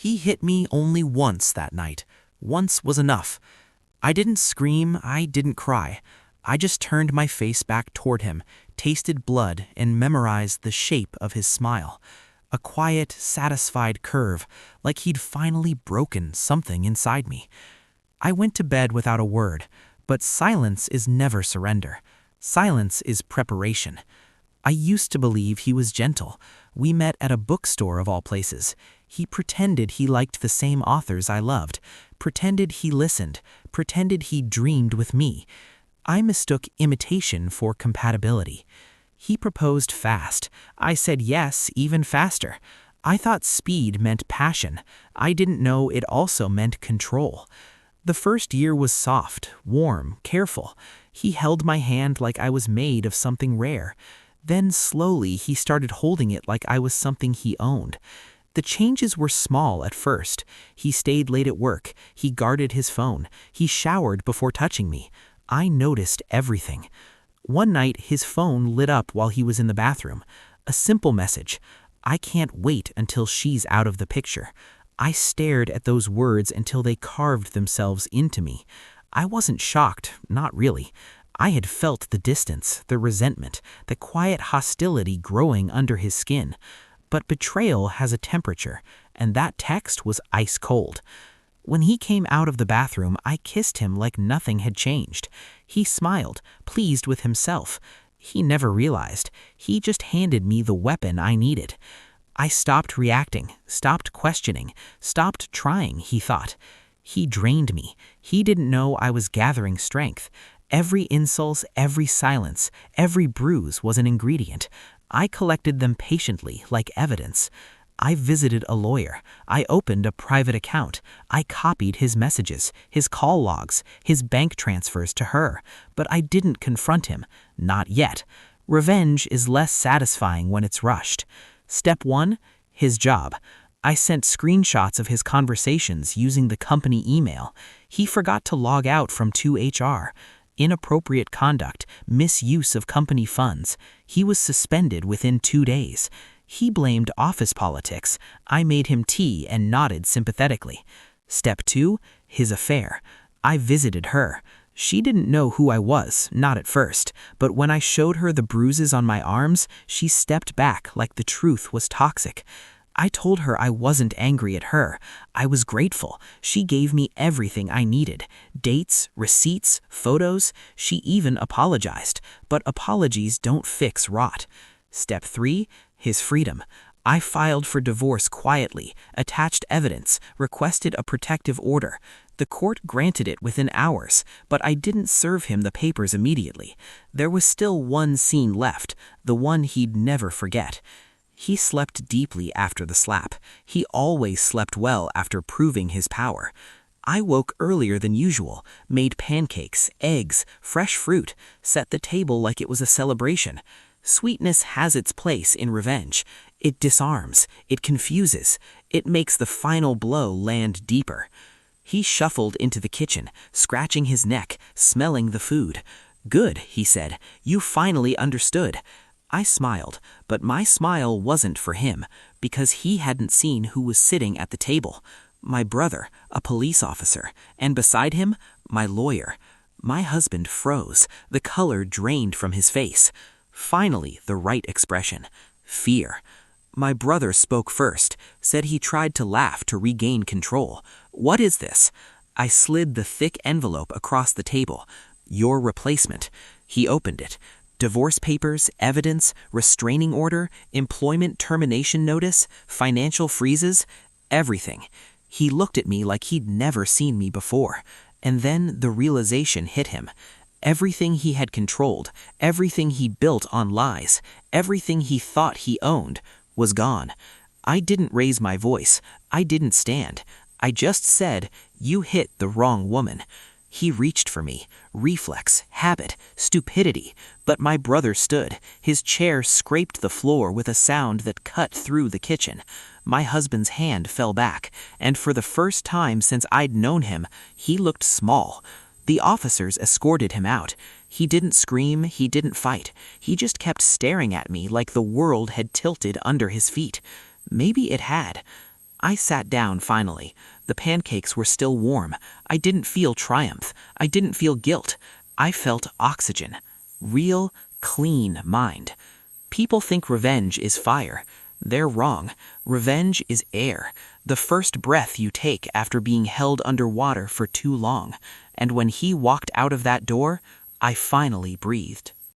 He hit me only once that night. Once was enough. I didn't scream, I didn't cry. I just turned my face back toward him, tasted blood, and memorized the shape of his smile. A quiet, satisfied curve, like he'd finally broken something inside me. I went to bed without a word, but silence is never surrender. Silence is preparation. I used to believe he was gentle. We met at a bookstore of all places. He pretended he liked the same authors I loved, pretended he listened, pretended he dreamed with me. I mistook imitation for compatibility. He proposed fast. I said yes, even faster. I thought speed meant passion. I didn't know it also meant control. The first year was soft, warm, careful. He held my hand like I was made of something rare. Then slowly he started holding it like I was something he owned. The changes were small at first. He stayed late at work. He guarded his phone. He showered before touching me. I noticed everything. One night, his phone lit up while he was in the bathroom. A simple message. I can't wait until she's out of the picture. I stared at those words until they carved themselves into me. I wasn't shocked, not really. I had felt the distance, the resentment, the quiet hostility growing under his skin. But betrayal has a temperature, and that text was ice cold. When he came out of the bathroom, I kissed him like nothing had changed. He smiled, pleased with himself. He never realized. He just handed me the weapon I needed. I stopped reacting, stopped questioning, stopped trying, he thought. He drained me. He didn't know I was gathering strength. Every insult, every silence, every bruise was an ingredient. I collected them patiently, like evidence. I visited a lawyer. I opened a private account. I copied his messages, his call logs, his bank transfers to her. But I didn't confront him. Not yet. Revenge is less satisfying when it's rushed. Step 1, his job. I sent screenshots of his conversations using the company email. He forgot to log out from 2HR. Inappropriate conduct, misuse of company funds. He was suspended within 2 days. He blamed office politics. I made him tea and nodded sympathetically. Step 2, his affair. I visited her. She didn't know who I was, not at first, but when I showed her the bruises on my arms, she stepped back like the truth was toxic. I told her I wasn't angry at her. I was grateful. She gave me everything I needed. Dates, receipts, photos. She even apologized. But apologies don't fix rot. Step 3, his freedom. I filed for divorce quietly, attached evidence, requested a protective order. The court granted it within hours, but I didn't serve him the papers immediately. There was still one scene left, the one he'd never forget. He slept deeply after the slap. He always slept well after proving his power. I woke earlier than usual, made pancakes, eggs, fresh fruit, set the table like it was a celebration. Sweetness has its place in revenge. It disarms, it confuses, it makes the final blow land deeper. He shuffled into the kitchen, scratching his neck, smelling the food. "Good," he said, "you finally understood." I smiled, but my smile wasn't for him, because he hadn't seen who was sitting at the table. My brother, a police officer, and beside him, my lawyer. My husband froze, the color drained from his face. Finally, the right expression: fear. My brother spoke first, said he tried to laugh to regain control. "What is this?" I slid the thick envelope across the table. "Your replacement." He opened it. Divorce papers, evidence, restraining order, employment termination notice, financial freezes, everything. He looked at me like he'd never seen me before. And then the realization hit him. Everything he had controlled, everything he built on lies, everything he thought he owned, was gone. I didn't raise my voice. I didn't stand. I just said, "You hit the wrong woman." He reached for me. Reflex, habit, stupidity. But my brother stood. His chair scraped the floor with a sound that cut through the kitchen. My husband's hand fell back, and for the first time since I'd known him, he looked small. The officers escorted him out. He didn't scream, he didn't fight. He just kept staring at me like the world had tilted under his feet. Maybe it had. I sat down finally. The pancakes were still warm. I didn't feel triumph. I didn't feel guilt. I felt oxygen. Real, clean mind. People think revenge is fire. They're wrong. Revenge is air, the first breath you take after being held underwater for too long. And when he walked out of that door, I finally breathed.